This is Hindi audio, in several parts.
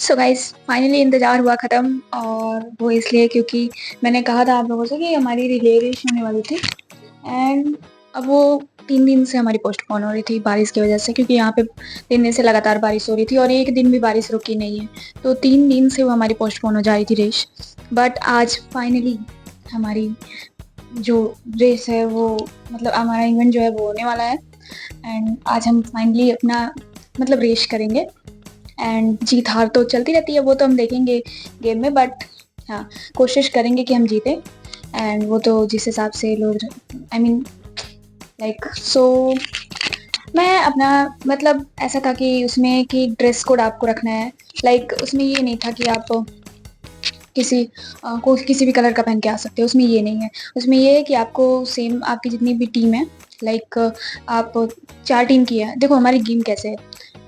सो गाइस फाइनली इंतज़ार हुआ ख़त्म और वो इसलिए क्योंकि मैंने कहा था आप लोगों से कि हमारी रिले रेस होने वाली थी एंड अब वो 3 दिन से हमारी पोस्टपोन हो रही थी बारिश की वज़ह से क्योंकि यहाँ पे 3 दिन से लगातार बारिश हो रही थी और एक दिन भी बारिश रुकी नहीं है। तो 3 दिन से वो हमारी पोस्टपोन हो जा रही थी रेस। बट आज फाइनली हमारी जो रेस है वो मतलब हमारा इवेंट जो है वो होने वाला है एंड आज हम फाइनली अपना मतलब रेस करेंगे। एंड जीत हार तो चलती रहती है, वो तो हम देखेंगे गेम में, बट हाँ कोशिश करेंगे कि हम जीतें। एंड वो तो जिस हिसाब से लोग आई मीन लाइक सो मैं अपना मतलब ऐसा था कि उसमें कि ड्रेस कोड आपको रखना है। लाइक उसमें ये नहीं था कि आप किसी भी कलर का पहन के आ सकते हो, उसमें ये नहीं है। उसमें ये है कि आपको सेम आपकी जितनी भी टीम है लाइक आप 4 टीम की है। देखो हमारी गेम कैसे है,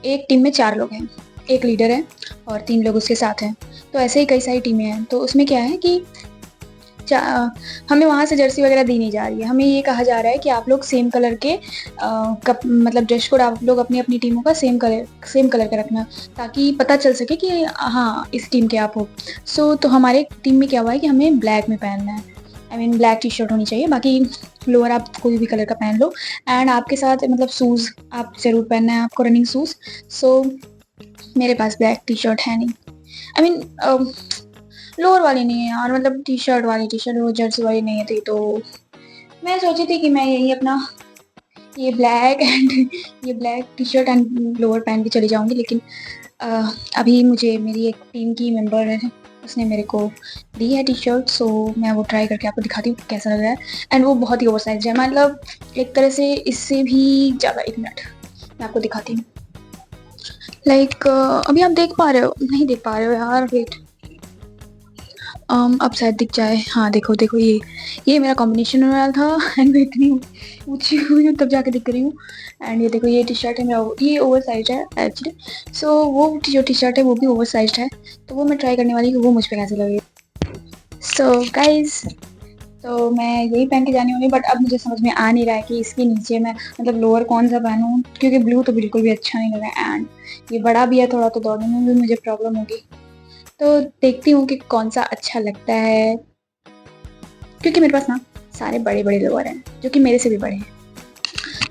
एक टीम में 4 लोग हैं, एक लीडर है और 3 लोग उसके साथ हैं। तो ऐसे ही कई सारी टीमें हैं। तो उसमें क्या है कि हमें वहाँ से जर्सी वगैरह दी नहीं जा रही है। हमें ये कहा जा रहा है कि आप लोग सेम कलर के मतलब ड्रेस कोड आप लोग अपनी टीमों का सेम कलर का रखना, ताकि पता चल सके कि हाँ इस टीम के आप हो। तो हमारे टीम में क्या हुआ है कि हमें ब्लैक में पहनना है। I mean black T shirt होनी चाहिए, बाकी लोअर आप कोई भी कलर का पहन लो। एंड आपके साथ मतलब शूज़ आप ज़रूर पहनना है आपको, रनिंग शूज़। सो मेरे पास ब्लैक टी शर्ट है नहीं। आई मीन लोअर वाली नहीं है यार, मतलब टी शर्ट वाली टी शर्ट, वो जर्सी वाली नहीं है थी। तो मैं सोची थी कि मैं यही अपना ये ब्लैक एंड ये black T shirt and lower पहन के चली जाऊंगी। लेकिन अभी मुझे मेरी एक टीम की मेंबर है, उसने मेरे को दी है टी शर्ट। सो मैं वो ट्राई करके आपको दिखाती हूँ कैसा लग रहा है। एंड वो बहुत ही ओवर साइज है, मतलब एक तरह से इससे भी ज़्यादा। 1 मिनट मैं आपको दिखाती हूँ। लाइक अभी आप देख पा रहे हो, नहीं देख पा रहे हो यार, वेट अब शायद दिख जाए। हाँ देखो देखो, ये मेरा कॉम्बिनेशन होने वाला था एंड मैं इतनी ऊँची हुई हूँ तब जाके दिख रही हूँ। एंड ये देखो, ये टी शर्ट है मेरा, ये ओवर साइज है एक्चुअली। सो वो जो टी शर्ट है वो भी ओवर साइज है। तो वो मैं ट्राई करने वाली हूँ वो मुझ पे कैसे लगेगी। सो गाइज तो मैं यही पहन के जाने वाली हूँ, बट अब मुझे समझ में आ नहीं रहा है कि इसके नीचे मैं मतलब लोअर कौन सा पहनूँ, क्योंकि ब्लू तो बिल्कुल भी अच्छा नहीं लग रहा है एंड ये बड़ा भी है थोड़ा, तो दौड़ने में भी मुझे प्रॉब्लम होगी। तो देखती हूँ कि कौन सा अच्छा लगता है, क्योंकि मेरे पास ना सारे बड़े बड़े लोअर हैं जो कि मेरे से भी बड़े हैं।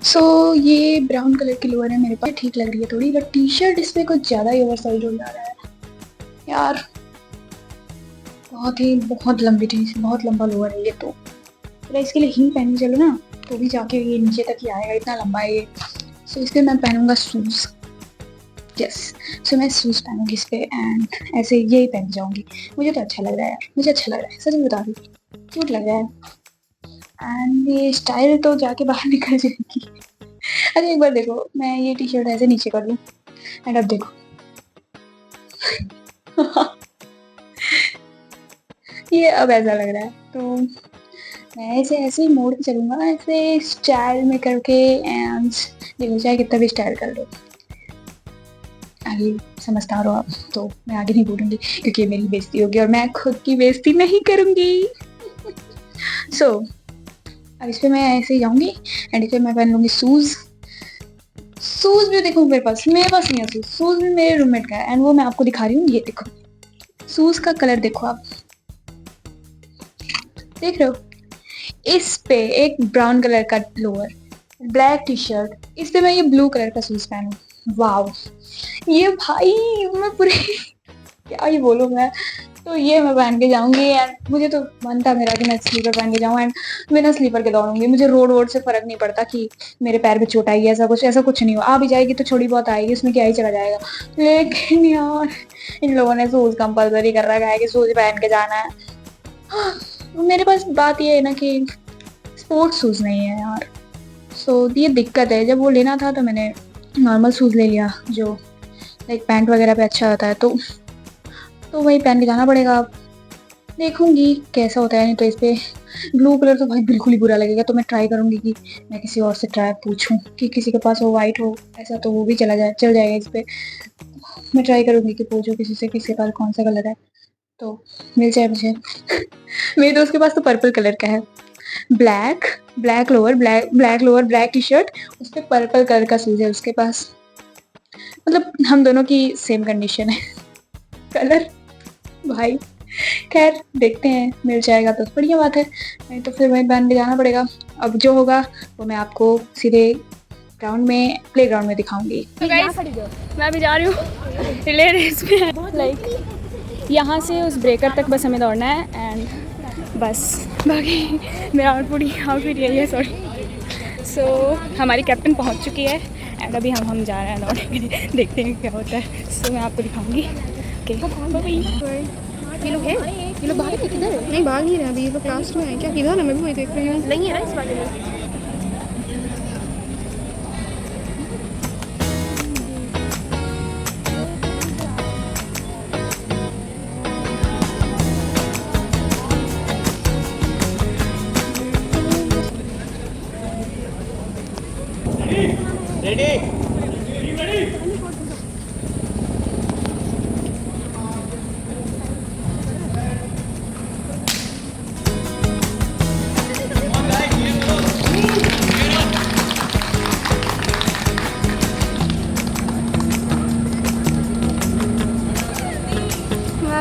सो ये ब्राउन कलर की लोअर है मेरे पास, ठीक लग रही है थोड़ी, बट टी शर्ट इस पर कुछ ज़्यादा ही ओवर साइज हो जा रहा है यार। बहुत लंबी टी, बहुत लंबा लोअर है ये। तो इसके लिए हील पहनने चलो ना, तो भी जाके ये नीचे तक ही आएगा, इतना लंबा है ये। सो इस पर मैं पहनूंगा शूज़। यस, सो मैं शूज़ पहनूंगी इस पर एंड ऐसे यही पहन जाऊंगी। मुझे तो अच्छा लग रहा है यार, मुझे अच्छा लग रहा है, सच में बता रही, क्यूट लग रहा है। एंड ये स्टाइल तो जाके बाहर निकल जाएगी। अच्छा एक बार देखो, मैं ये टी शर्ट ऐसे नीचे कर लूँ एंड अब देखो ये अब ऐसा लग रहा है। तो मैं ऐसे ऐसे ही मोड़ के चलूँगा, ऐसे स्टाइल में करके। एंड देखो चाहे कितना भी स्टाइल कर लो, आगे समझदार हो आप, तो मैं आगे नहीं बोलूँगी क्योंकि ये मेरी बेइज्जती होगी और मैं खुद की बेइज्जती नहीं करूँगी। सो अब इस पे मैं ऐसे ही जाऊँगी एंड इस पे मैं पहन लूँगी शूज़। शूज़ भी देखो मेरे पास नहीं है शूज़। शूज़ भी मेरे रूममेट का है एंड वो मैं आपको दिखा रही हूँ। ये देखो शूज़ का कलर देखो, आप देख रहे हो, इस पे एक ब्राउन कलर का लोअर, ब्लैक टी शर्ट, इस पे मैं ये ब्लू कलर का शूज़ पहनूँ। वाओ, ये भाई मैं पूरे क्या ही बोलूँ मैं। तो ये मैं पहन के जाऊंगी एंड मुझे तो मन था मेरा कि मैं स्लीपर पहन के जाऊँ एंड बिना स्लीपर के दौड़ूंगी। मुझे रोड वोड से फर्क नहीं पड़ता कि मेरे पैर पे चोट आएगी, ऐसा कुछ नहीं हो। आ भी जाएगी तो थोड़ी बहुत आएगी, उसमें क्या ही चला जाएगा। लेकिन यार इन लोगों ने शूज कंपलसरी कर रखा है कि शूज पहन के जाना है। मेरे पास बात ये है ना कि स्पोर्ट्स शूज नहीं है यार। सो ये दिक्कत है। जब वो लेना था तो मैंने नॉर्मल शूज ले लिया जो लाइक पैंट वगैरह पे अच्छा होता है, तो वही पहन के जाना पड़ेगा। अब देखूंगी कैसा होता है। नहीं तो इस पे ब्लू कलर तो भाई बिल्कुल ही बुरा लगेगा। तो मैं ट्राई करूंगी कि मैं किसी और से ट्राई पूछूं कि किसी के पास हो वाइट हो ऐसा, तो वो भी चल जाएगा इस पे। मैं ट्राई करूंगी कि पूछूं किसी से किसके पास कौन सा कलर है तो मिल जाए मुझे। मेरे दोस्त के पास तो पर्पल कलर का है, black black lower black T shirt, उस पर पर्पल कलर का शूज है उसके पास। मतलब हम दोनों की सेम कंडीशन है। कलर भाई, खैर देखते हैं, मिल जाएगा तो बढ़िया बात है, नहीं तो फिर वहीं बहन ले जाना पड़ेगा। अब जो होगा वो मैं आपको सीधे ग्राउंड में, प्ले ग्राउंड में दिखाऊंगी। तो गाइस मैं अभी जा रही हूँ रिले रेस में, लाइक यहाँ से उस ब्रेकर तक बस हमें दौड़ना है एंड बस, बाकी मेरा आउटफिट यही है, सॉरी। सो हमारी कैप्टन पहुँच चुकी है एंड अभी हम जा रहे हैं दौड़ने के लिए, देखते हैं क्या होता है। सो मैं आपको दिखाऊंगी। ओके ये लोग हैं, ये लोग भाग किधर है? नहीं भाग नहीं रहे अभी, ये लोग क्लास में है क्या? किधर है? मैं भी वही देख रही हूँ। नहीं है ना इस वाले में।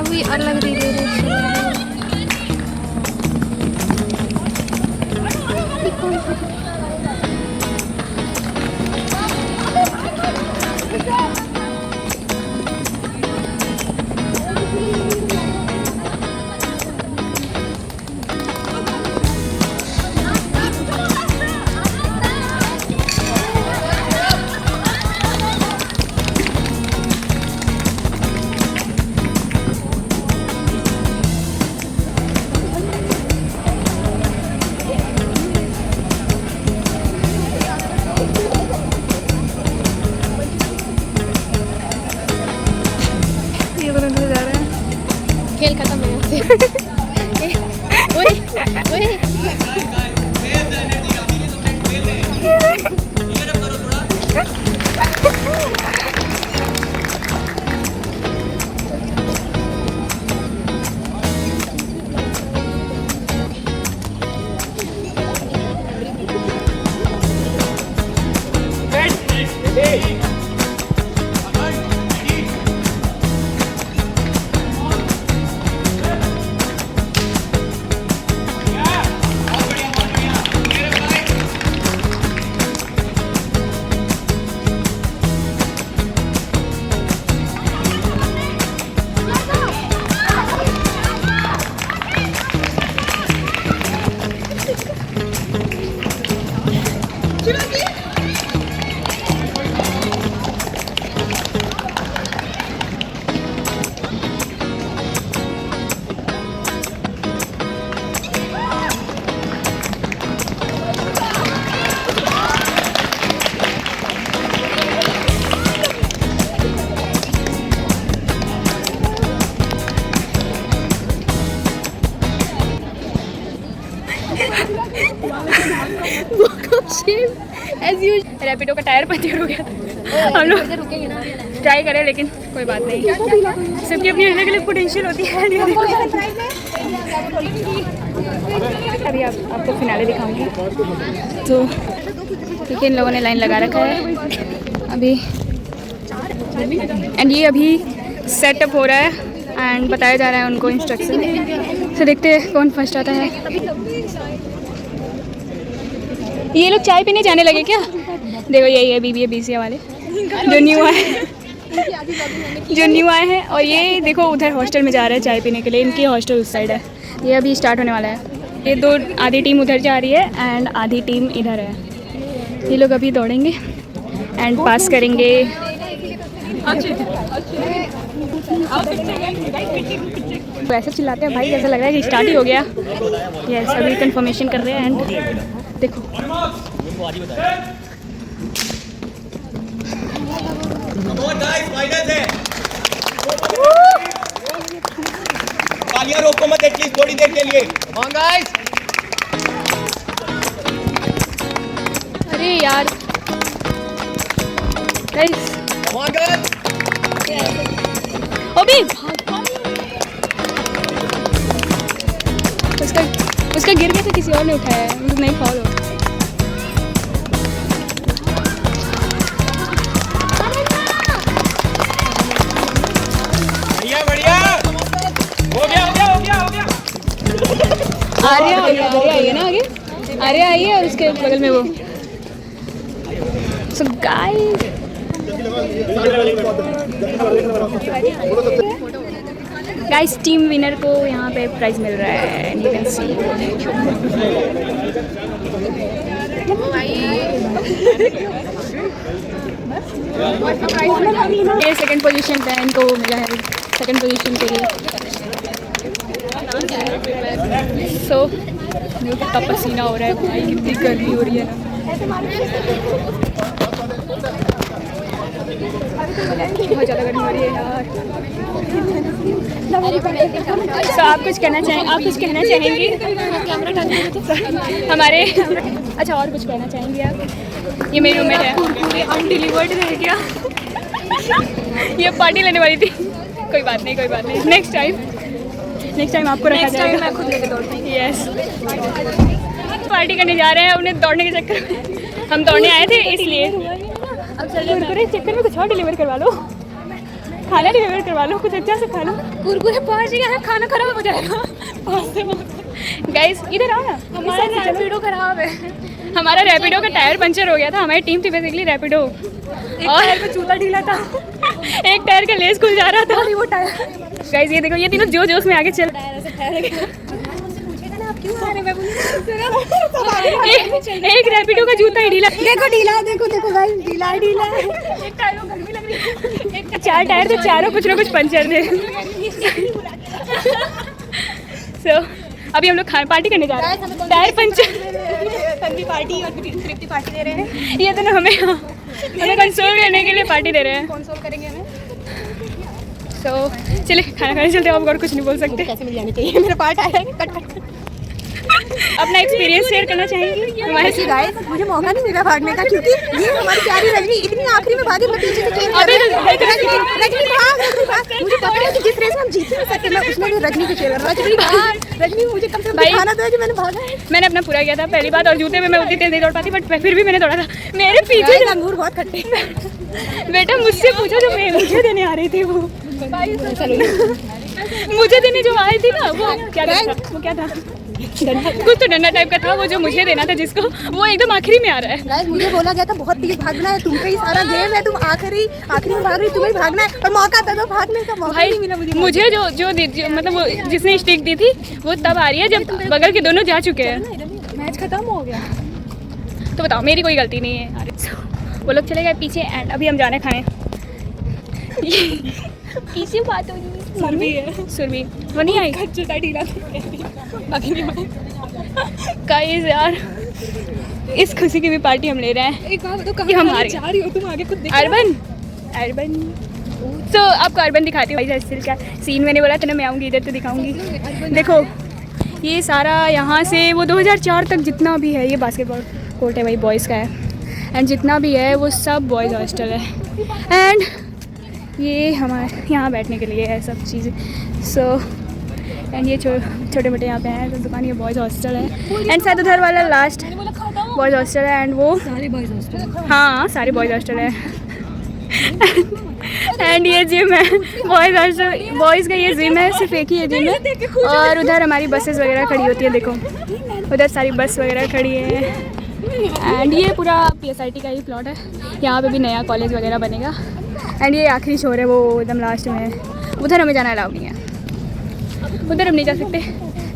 भी अलग रिले रेस खेल खत्म हो गया। ओए ओए रैपिडो का टायर पंचर हो गया था। हम लोग ट्राई करें लेकिन कोई बात नहीं, सबकी अपनी अलग अलग पोटेंशियल होती है। अभी आपको फिनाले दिखाऊंगी। तो देखिए इन लोगों ने लाइन लगा रखा है अभी, एंड ये अभी सेटअप हो रहा है एंड बताया जा रहा है उनको इंस्ट्रक्शन। तो देखते हैं कौन फर्स्ट आता है। ये लोग चाय पीने जाने लगे क्या? देखो यही है BBA BCA वाले जो न्यू आए हैं और ये देखो उधर हॉस्टल में जा रहे हैं चाय पीने के लिए। इनकी हॉस्टल उस साइड है। ये अभी स्टार्ट होने वाला है। ये दो आधी टीम उधर जा रही है एंड आधी टीम इधर है। ये लोग अभी दौड़ेंगे एंड पास करेंगे। वैसे चिल्लाते हैं भाई, ऐसा लग रहा है कि स्टार्ट ही हो गया। यस अभी कंफर्मेशन कर रहे हैं एंड देखो तालियां रोको मत एटलीस्ट थोड़ी देर के लिए। Come on guys. अरे यार गाइस, कम ऑन गर्ल। ओबी उसका गिर गया था, किसी और ने उठाया है, मतलब नहीं फॉलो। बढ़िया बढ़िया। आर्या आई है ना आगे, आर्या आई है और उसके बगल में वो। सो गाइस टीम विनर को यहाँ पे प्राइज मिल रहा है। यू कैन सी ये सेकंड पोजीशन पे इनको मिला है, सेकंड पोजीशन के लिए। सो कितना पसीना हो रहा है भाई, कितनी गर्मी हो रही है ना। बहुत ज़्यादा गर्मी हो रही है यार। तो आप कुछ कहना चाहेंगे, आप कुछ कहना चाहेंगे हमारे? अच्छा और कुछ कहना चाहेंगे आप? ये मेरी रूममेट है, अनडिलीवर्ड है क्या? ये पार्टी लेने वाली थी। कोई बात नहीं, कोई बात नहीं, नेक्स्ट टाइम आपको रखा जाएगा। मैं खुद लेके दौड़ूंगी। यस, पार्टी करने जा रहे हैं, उन्हें दौड़ने के चक्कर में हम दौड़ने आए थे इसलिए। अब कुरकुरे चक्कर में कुछ और डिलीवर करवा लो, खाना डिलीवर करवा लो, कुछ अच्छा से खा लो। कुरकुरे पहुँच गया है, खाना खराब हो जाएगा। गाइस इधर आओ ना, हमारा रैपिडो खराब है। हमारा रैपिडो का टायर पंचर हो गया था। हमारी टीम थी बेसिकली रैपिडो, और टायर का जूता ढीला था, एक टायर का लेस खुल जा रहा था। वो टायर गाइस ये देखो, ये तीनों जोश में आगे चल। एक रैपिडो का जूता ही ढीला, देखो ढीला, देखो भाई ढीला है। एक टायर को गर्मी लग रही है। 4 टायर थे, चारों कुछ ना कुछ पंचर थे। सो अभी हम लोग पार्टी करने जा रहे हैं। टायर पंचर पार्टी और तृप्ति पार्टी दे रहे हैं। ये तो ना हमें कंसोल करने के लिए पार्टी दे रहे हैं। कंसोल करेंगे हमें। सो चलिए खाना खाने चलते हैं। अब और कुछ नहीं बोल सकते। कैसे मिल जानी चाहिए, मेरा पार्ट आया है। कट अपना एक्सपीरियंस शेयर करना चाहेंगे हमारे से? गाइस मुझे मौका नहीं मिला भागने का, क्योंकि ये हमारी प्यारी रजनी इतनी आखिरी में भागी, मैं पीछे से रजनी भाग। मुझे पता है कि जिस रेस में हम जीत नहीं सकते, मैं उसमें भी रजनी को शेयर कर। रजनी मुझे कम से कम दिखाना तो है कि मैंने भागा है। मैंने अपना पूरा किया था पहली बात, और जूते में मैं उतनी तेज नहीं दौड़ पाती, बट फिर भी मैंने दौड़ा था। मेरे पीछे अंगूर बहुत खट्टे। बेटा मुझसे पूछो, जो मुझे देने आ रही थी वो मुझे देने जो आई थी ना, वो क्या था? वो क्या था? कुछ तो डंडा टाइप का था वो, जो मुझे देना था जिसको, वो एकदम आखिरी में आ रहा है। गाइस मुझे बोला गया था बहुत तेज भागना है, तुम पे ही सारा गेम है, तुम आखिरी में भाग रही, तुम्हें भागना है। और मौका था तो भागने का मौका नहीं मिला मुझे। जो मतलब वो जिसने स्टिक दी थी वो तब आ रही है जब बगल के दोनों जा चुके हैं। मैच खत्म हो गया तो बताओ, मेरी कोई गलती नहीं है। वो लोग चले गए पीछे, एंड अभी हम जाने खाने। पीछे बात हो रही सुरभि वो नहीं आई, गाइस यार इस खुशी की भी पार्टी हम ले रहे हैं। एक बात बताओ, कहाँ हम आ रही हो तुम? आगे खुद देखो। अर्बन तो आपको अर्बन दिखाती हूँ का सीन। मैंने बोला था ना मैं आऊँगी इधर तो दिखाऊंगी। देखो ये सारा यहाँ से वो 2004 तक जितना भी है, ये बास्केटबॉल कोर्ट है भाई, बॉयज़ का है। एंड जितना भी है वो सब बॉयज़ हॉस्टल है। एंड ये हमारे यहाँ बैठने के लिए है सब चीज़ें। सो एंड ये छोटे मोटे यहाँ पे हैं तो दुकान, ये बॉयज़ हॉस्टल है। एंड शायद उधर वाला लास्ट बॉयज़ हॉस्टल है। एंड वो सारे बॉयज़ हॉस्टल, हाँ सारे बॉयज़ हॉस्टल है। एंड ये जिम है बॉयज़ हॉस्टल, बॉयज़ का ये जिम है, सिर्फ एक ही ये जिम है। और उधर हमारी बसेस वगैरह खड़ी होती है, देखो उधर सारी बस वगैरह खड़ी है। एंड ये पूरा PSIT का ही प्लॉट है, यहाँ पे भी नया कॉलेज वगैरह बनेगा। एंड ये आखिरी शोर है, वो एकदम लास्ट में है, उधर हमें जाना अलाउ नहीं है, उधर हम नहीं जा सकते।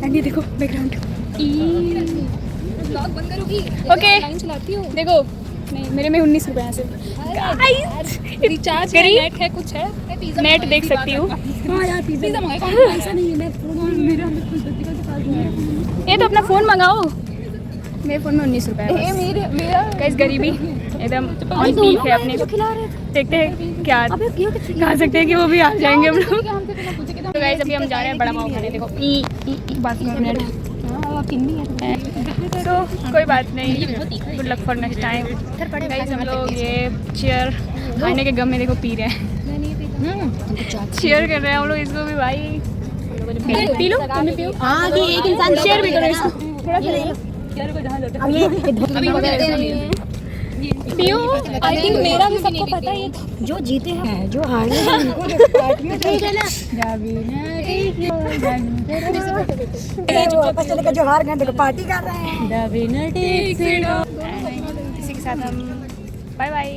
एंड ये देखो बैकग्राउंड। ओके देखो, नहीं मेरे में 19 रुपये यहाँ से रिचार्ज नेट है, कुछ है नेट देख सकती हूँ। ये तो अपना फ़ोन मंगाओ, मेरे फ़ोन में 19 रुपये है। गाइस गरीबी एकदम ऑन पीक है अपने। देखते हैं क्या खा सकते हैं कि वो भी आ जाएंगे हम लोग। तो गाइस अभी हम जा रहे हैं बड़ा पाव खाने। देखो तो कोई बात नहीं, good luck for next time. Guys हम लोग ये चेयर खाने के गम में देखो पी रहे हैं, शेयर कर रहे हैं हम लोग इसको भी। भाई पी लो, तुमने पियो। हाँ कि एक इंसान शेयर भी करो इसको थोड़ा सा। पियो आई थिंक मेरा भी सबको पता है जो जीते हैं जो हारे हैं उनको देखो पार्टी में ठीक है ना जो वापस चले गए जो हार गए देखो पार्टी कर रहे हैं इसी के साथ हम बाय बाय।